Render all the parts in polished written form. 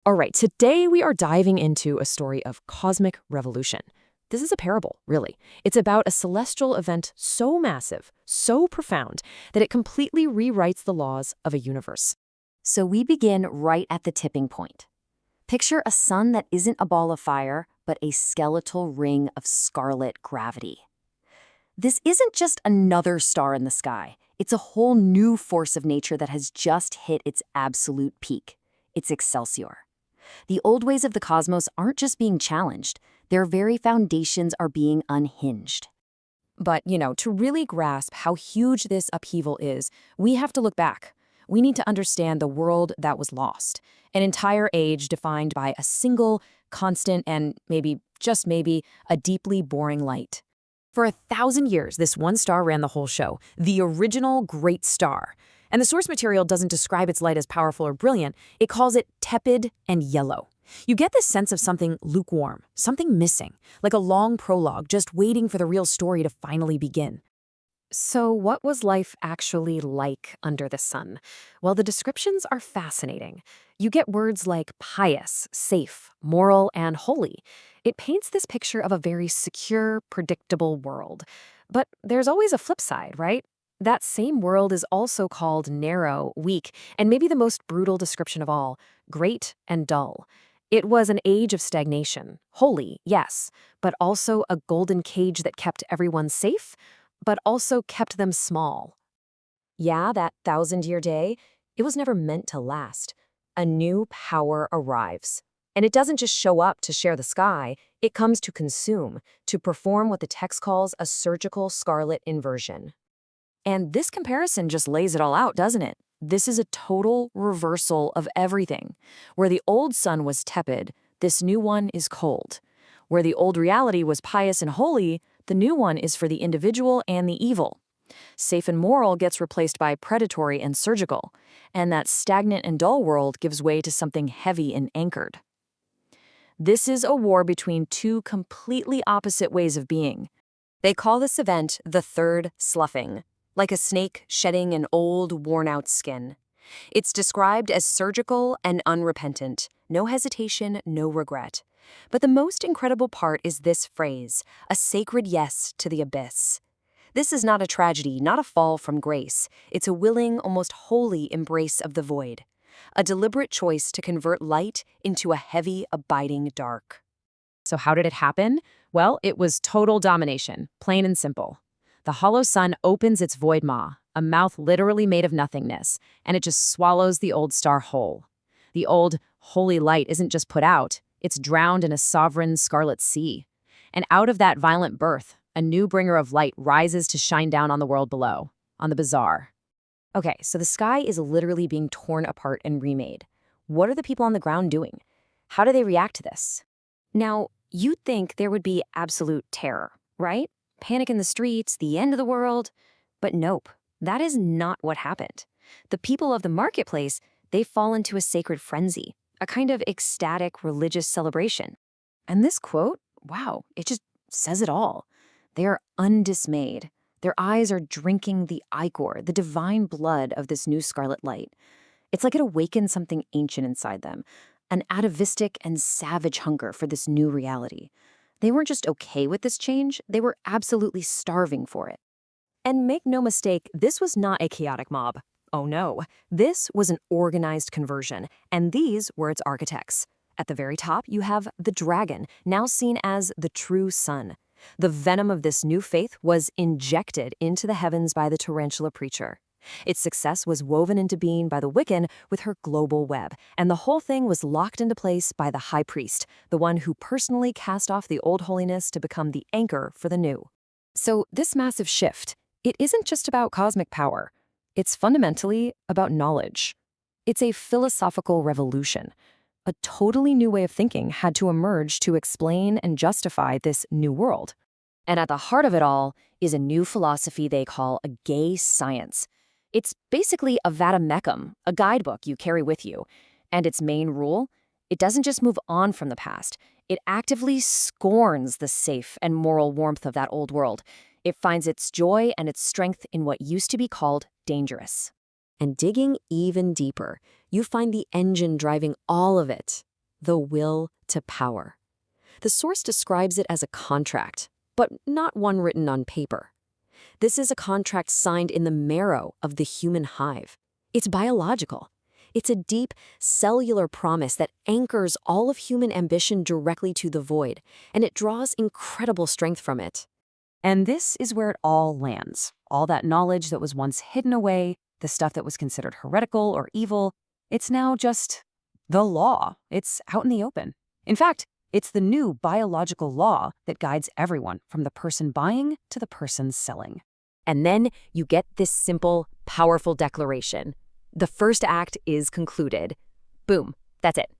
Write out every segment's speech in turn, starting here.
All right, today we are diving into a story of cosmic revolution. This is a parable, really. It's about a celestial event so massive, so profound, that it completely rewrites the laws of a universe. So we begin right at the tipping point. Picture a sun that isn't a ball of fire, but a skeletal ring of scarlet gravity. This isn't just another star in the sky. It's a whole new force of nature that has just hit its absolute peak. It's Excelsior. The old ways of the cosmos aren't just being challenged, their very foundations are being unhinged. But, to really grasp how huge this upheaval is, we have to look back. We need to understand the world that was lost, an entire age defined by a single, constant, and just maybe, a deeply boring light. For 1,000 years, this one star ran the whole show, the original great star. And the source material doesn't describe its light as powerful or brilliant, it calls it tepid and yellow. You get this sense of something lukewarm, something missing, like a long prologue just waiting for the real story to finally begin. So what was life actually like under the sun? Well, the descriptions are fascinating. You get words like pious, safe, moral, and holy. It paints this picture of a very secure, predictable world. But there's always a flip side, right? That same world is also called narrow, weak, and maybe the most brutal description of all, great and dull. It was an age of stagnation, holy, yes, but also a golden cage that kept everyone safe, but also kept them small. Yeah, that 1,000-year day, it was never meant to last. A new power arrives. And it doesn't just show up to share the sky, it comes to consume, to perform what the text calls a surgical scarlet inversion. And this comparison just lays it all out, doesn't it? This is a total reversal of everything. Where the old sun was tepid, this new one is cold. Where the old reality was pious and holy, the new one is for the individual and the evil. Safe and moral gets replaced by predatory and surgical, and that stagnant and dull world gives way to something heavy and anchored. This is a war between two completely opposite ways of being. They call this event the third sloughing, like a snake shedding an old, worn-out skin. It's described as surgical and unrepentant, no hesitation, no regret. But the most incredible part is this phrase, a sacred yes to the abyss. This is not a tragedy, not a fall from grace. It's a willing, almost holy embrace of the void. A deliberate choice to convert light into a heavy, abiding dark. So how did it happen? Well, it was total domination, plain and simple. The hollow sun opens its void maw, a mouth literally made of nothingness, and it just swallows the old star whole. The old, holy light isn't just put out, it's drowned in a sovereign scarlet sea. And out of that violent birth, a new bringer of light rises to shine down on the world below, on the Bazaar. Okay, so the sky is literally being torn apart and remade. What are the people on the ground doing? How do they react to this? Now, you'd think there would be absolute terror, right? Panic in the streets, the end of the world. But nope, that is not what happened. The people of the marketplace, they fall into a sacred frenzy, a kind of ecstatic religious celebration. And this quote, wow, it just says it all. They are undismayed. Their eyes are drinking the ichor, the divine blood of this new scarlet light. It's like it awakens something ancient inside them, an atavistic and savage hunger for this new reality. They weren't just okay with this change, they were absolutely starving for it. And make no mistake, this was not a chaotic mob. Oh no, this was an organized conversion, and these were its architects. At the very top, you have the dragon, now seen as the true sun. The venom of this new faith was injected into the heavens by the tarantula preacher. Its success was woven into being by the Wiccan with her global web, and the whole thing was locked into place by the high priest, the one who personally cast off the old holiness to become the anchor for the new. So this massive shift, it isn't just about cosmic power. It's fundamentally about knowledge. It's a philosophical revolution. A totally new way of thinking had to emerge to explain and justify this new world. And at the heart of it all is a new philosophy they call a gay science. It's basically a vademecum, a guidebook you carry with you. And its main rule? It doesn't just move on from the past. It actively scorns the safe and moral warmth of that old world. It finds its joy and its strength in what used to be called dangerous. And digging even deeper, you find the engine driving all of it, the will to power. The source describes it as a contract, but not one written on paper. This is a contract signed in the marrow of the human hive. It's biological. It's a deep, cellular promise that anchors all of human ambition directly to the void, and it draws incredible strength from it. And this is where it all lands. All that knowledge that was once hidden away, the stuff that was considered heretical or evil, it's now just the law. It's out in the open. In fact, it's the new biological law that guides everyone from the person buying to the person selling. And then you get this simple, powerful declaration. The first act is concluded. Boom, that's it.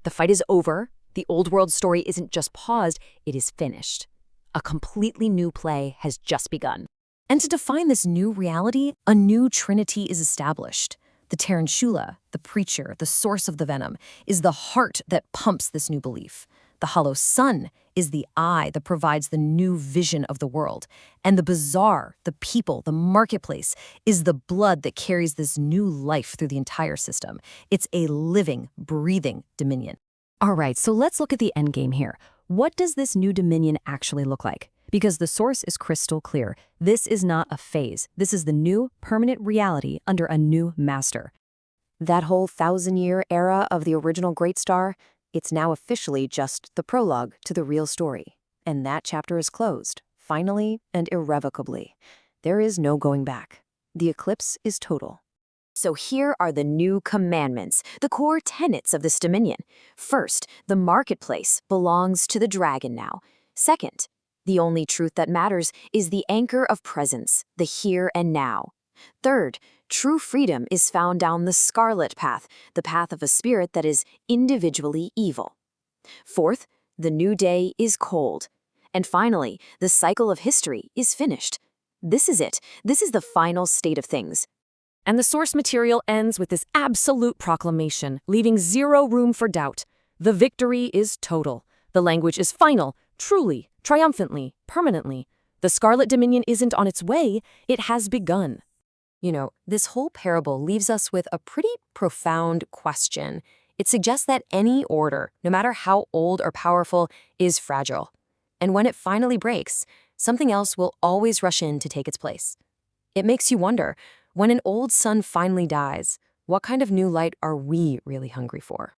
The fight is over. The old world story isn't just paused, it is finished. A completely new play has just begun. And to define this new reality, a new trinity is established. The tarantula, the preacher, the source of the venom, is the heart that pumps this new belief. The hollow sun is the eye that provides the new vision of the world. And the bazaar, the people, the marketplace, is the blood that carries this new life through the entire system. It's a living, breathing dominion. All right, so let's look at the end game here. What does this new dominion actually look like? Because the source is crystal clear. This is not a phase. This is the new, permanent reality under a new master. That whole 1,000-year era of the original Great Star, it's now officially just the prologue to the real story. And that chapter is closed, finally and irrevocably. There is no going back. The eclipse is total. So here are the new commandments, the core tenets of this dominion. First, the marketplace belongs to the dragon now. Second, the only truth that matters is the anchor of presence, the here and now. Third, true freedom is found down the scarlet path, the path of a spirit that is individually evil. Fourth, the new day is cold. And finally, the cycle of history is finished. This is it. This is the final state of things. And the source material ends with this absolute proclamation, leaving zero room for doubt. The victory is total. The language is final, truly, triumphantly, permanently. The Scarlet Dominion isn't on its way, it has begun. You know, this whole parable leaves us with a pretty profound question. It suggests that any order, no matter how old or powerful, is fragile. And when it finally breaks, something else will always rush in to take its place. It makes you wonder, when an old sun finally dies, what kind of new light are we really hungry for?